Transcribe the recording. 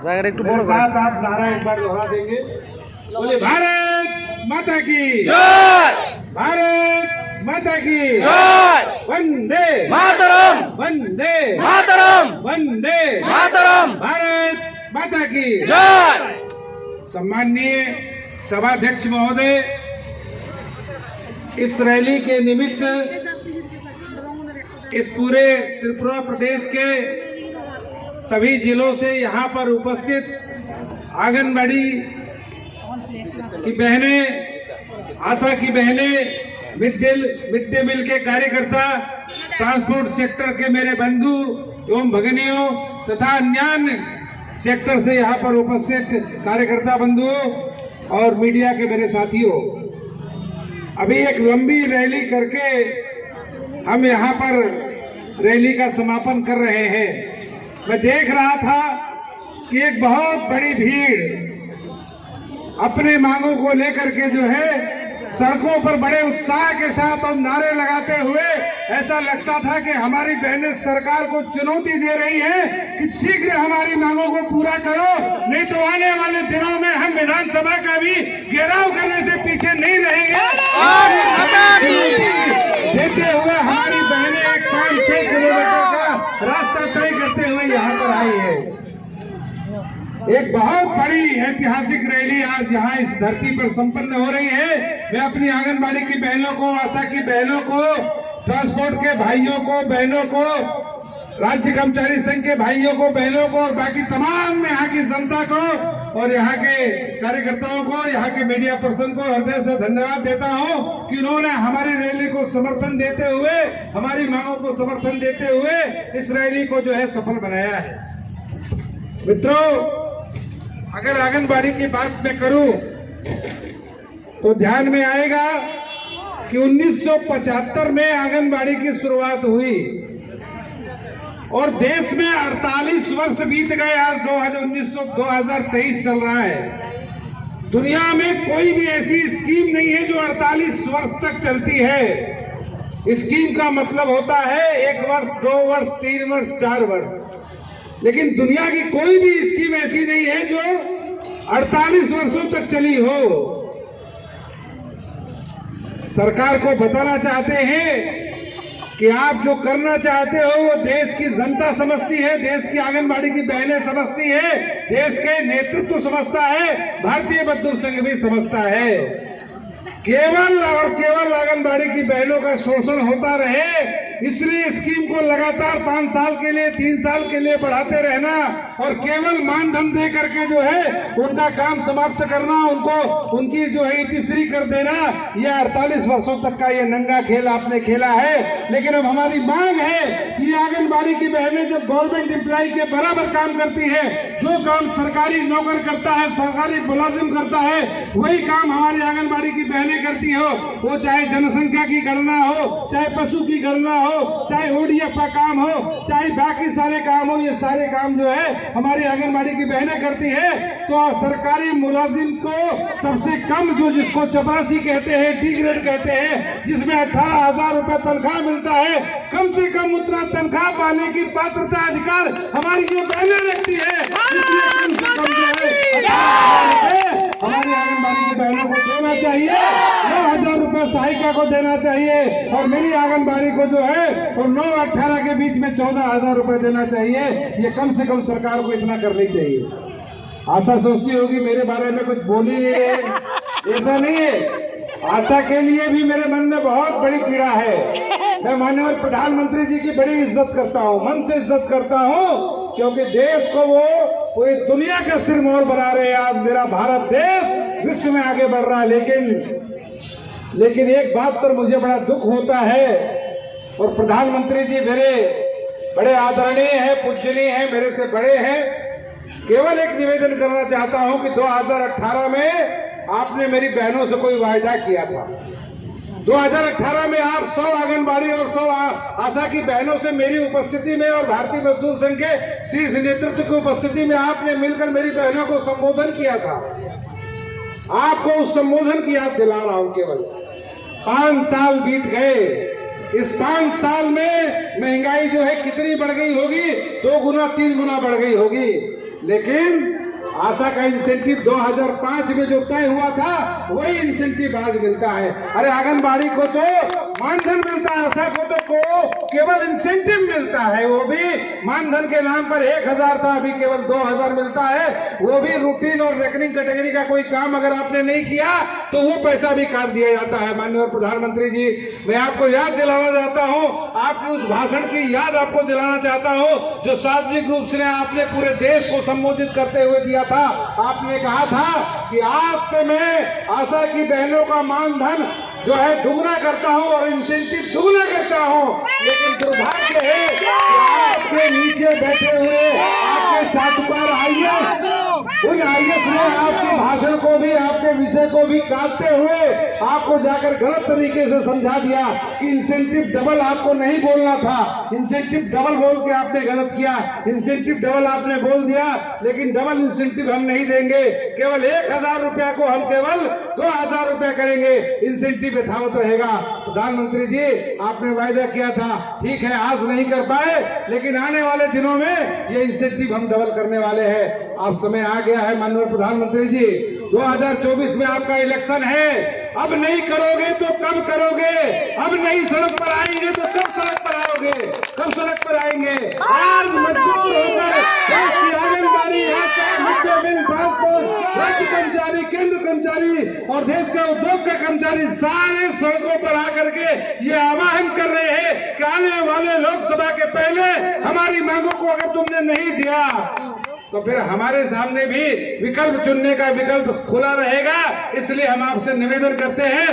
জায়গাটা একটু বড় করে साथ आप नारा एक बार दोहरा देंगे। बोले भारत माता की জয় भारत माता की জয় वंदे মাতরম वंदे মাতরম वंदे मातरम भारत माता की জয় सम्माननीय सभाध्यक्ष महोदय, इस रैली के निमित्त इस पूरे त्रिपुरा प्रदेश के सभी जिलों से यहाँ पर उपस्थित आंगनबाड़ी की बहनें, आशा की बहनें, मिड डे मील के कार्यकर्ता, ट्रांसपोर्ट सेक्टर के मेरे बंधु एवं भगिनियों तथा अन्य सेक्टर से यहाँ पर उपस्थित कार्यकर्ता बंधुओं और मीडिया के मेरे साथियों, अभी एक लंबी रैली करके हम यहाँ पर रैली का समापन कर रहे हैं। मैं देख रहा था कि एक बहुत बड़ी भीड़ अपने मांगों को लेकर के जो है सड़कों पर बड़े उत्साह के साथ और नारे लगाते हुए ऐसा लगता था कि हमारी बहनें सरकार को चुनौती दे रही हैं कि शीघ्र हमारी मांगों को पूरा करो, नहीं तो आने वाले दिनों में हम विधानसभा का भी घेराव करने से पीछे नहीं रहेंगे। देते हुए हमारी बहनें 5-6 किलोमीटर का रास्ता तय करते हुए यहाँ पर आई है। एक बहुत बड़ी ऐतिहासिक रैली आज यहाँ इस धरती पर संपन्न हो रही है। मैं अपनी आंगनबाड़ी की बहनों को, आशा की बहनों को, ट्रांसपोर्ट के भाइयों को, बहनों को, राज्य कर्मचारी संघ के भाइयों को, बहनों को और बाकी तमाम यहाँ की जनता को और यहाँ के कार्यकर्ताओं को, यहाँ के मीडिया पर्सन को हृदय से धन्यवाद देता हूँ कि उन्होंने हमारी रैली को समर्थन देते हुए, हमारी मांगों को समर्थन देते हुए इस रैली को जो है सफल बनाया है। मित्रों, अगर आंगनबाड़ी की बात मैं करूं तो ध्यान में आएगा कि 1975 में आंगनबाड़ी की शुरुआत हुई और देश में 48 वर्ष बीत गए। आज 2023 चल रहा है। दुनिया में कोई भी ऐसी स्कीम नहीं है जो 48 वर्ष तक चलती है। स्कीम का मतलब होता है 1 वर्ष, 2 वर्ष, 3 वर्ष, 4 वर्ष, लेकिन दुनिया की कोई भी स्कीम ऐसी नहीं है जो 48 वर्षों तक चली हो। सरकार को बताना चाहते हैं कि आप जो करना चाहते हो वो देश की जनता समझती है, देश की आंगनबाड़ी की बहनें समझती है, देश के नेतृत्व समझता है, भारतीय मजदूर संघ भी समझता है। केवल और केवल आंगनबाड़ी की बहनों का शोषण होता रहे, इसलिए स्कीम को लगातार 5 साल के लिए, 3 साल के लिए बढ़ाते रहना और केवल मानधन दे करके जो है उनका काम समाप्त करना, उनको उनकी जो है इतिश्री कर देना, यह 48 वर्षों तक का ये नंगा खेल आपने खेला है। लेकिन अब हमारी मांग है कि आंगनबाड़ी की बहनें जब गवर्नमेंट एम्प्लॉय के बराबर काम करती है, जो काम सरकारी नौकर करता है, सरकारी मुलाजिम करता है, वही काम हमारी आंगनबाड़ी की बहनें करती हो। वो चाहे जनसंख्या की गणना हो, चाहे पशु की गणना हो, चाहे ओडीएफ का काम हो, चाहे बाकी सारे काम हो, ये सारे काम जो है हमारी आंगनबाड़ी की बहनें करती है। तो सरकारी मुलाजिम को सबसे कम जो जिसको चपरासी कहते हैं, डी ग्रेड कहते हैं, जिसमें 18,000 रुपए तनख्वाह मिलता है, कम से कम उतना तनख्वाह पाने की पात्रता अधिकार हमारी जो बहनें रखती है, इसलिए कम से कम जो है हमारी आंगनबाड़ी की बहनों को देना चाहिए। 9,000 रुपए सहायिका को देना चाहिए और मेरी आंगनबाड़ी को जो है और 9-18 के बीच में 14,000 रुपए देना चाहिए। ये कम से कम सरकार को इतना करनी चाहिए। आशा सोचती होगी मेरे बारे में कुछ बोली नहीं है, ऐसा नहीं है। आशा के लिए भी मेरे मन में बहुत बड़ी पीड़ा है। मैं माननीय प्रधानमंत्री जी की बड़ी इज्जत करता हूँ, मन से इज्जत करता हूँ, क्योंकि देश को वो पूरी दुनिया का सिरमौर बना रहे हैं। आज मेरा भारत देश विश्व में आगे बढ़ रहा है। लेकिन एक बात पर मुझे बड़ा दुख होता है और प्रधानमंत्री जी मेरे बड़े आदरणीय हैं, पूजनीय हैं, मेरे से बड़े हैं। केवल एक निवेदन करना चाहता हूं कि 2018 में आपने मेरी बहनों से कोई वायदा किया था। 2018 में आप 100 आंगनबाड़ी और 100 आशा की बहनों से मेरी उपस्थिति में और भारतीय मजदूर संघ के शीर्ष नेतृत्व की उपस्थिति में आपने मिलकर मेरी बहनों को संबोधन किया था। आपको उस संबोधन की याद दिला रहा हूं। केवल 5 साल बीत गए। इस 5 साल में महंगाई जो है कितनी बढ़ गई होगी? 2 गुना 3 गुना बढ़ गई होगी। लेकिन आशा का इंसेंटिव 2005 में जो तय हुआ था वही इंसेंटिव आज मिलता है। अरे आंगनबाड़ी को तो मानधन मिलता है, आशा को तो केवल इंसेंटिव मिलता है, वो भी मानधन के नाम पर 1000 था, अभी केवल 2000 मिलता है। वो भी रूटीन और रेकनिंग कैटेगरी का कोई काम अगर आपने नहीं किया तो वो पैसा भी काट दिया जाता है। माननीय प्रधानमंत्री जी, मैं आपको याद दिलाना चाहता हूँ, आपकी उस भाषण की याद आपको दिलाना चाहता हूँ जो सार्वजनिक रूप से आपने पूरे देश को संबोधित करते हुए दिया था। आपने कहा था कि आज से मैं आशा की बहनों का मानधन जो है दुगना करता हूं और इंसेंटिव दुगना करता हूं, लेकिन दुर्भाग्य है कि आपके नीचे बैठे हुए आपके चाटुकार आईएएस, उन आईएएस ने आपके भाषण को भी, आपके विषय को भी काटते हुए आपको जाकर गलत तरीके से समझा दिया कि इंसेंटिव डबल आपको नहीं बोलना था। इंसेंटिव डबल बोल के आपने गलत किया, इंसेंटिव डबल आपने बोल दिया, लेकिन डबल इंसेंटिव हम नहीं देंगे। केवल 1000 रुपया को हम केवल 2000 रुपया करेंगे, इंसेंटिव यथावत रहेगा। प्रधानमंत्री जी, आपने वायदा किया था, ठीक है आज नहीं कर पाए, लेकिन आने वाले दिनों में ये इंसेंटिव हम डबल करने वाले हैं। अब समय आ गया है माननीय प्रधानमंत्री जी, 2024 में आपका इलेक्शन है, अब नहीं करोगे तो कब करोगे? अब नहीं सड़क पर आएंगे तो कब सड़क पर आओगे? कब सड़क पर आएंगे? आज मजबूर होकर देश की आंगनबाड़ी, ट्रांसपोर्ट, राज्य कर्मचारी, केंद्र कर्मचारी और देश के उद्योग के कर्मचारी सारे सड़कों पर आकर के ये आह्वान कर रहे हैं कि आने वाले लोकसभा के पहले हमारी मांगों को अगर तुमने नहीं दिया तो फिर हमारे सामने भी विकल्प चुनने का विकल्प खुला रहेगा। इसलिए हम आपसे निवेदन करते हैं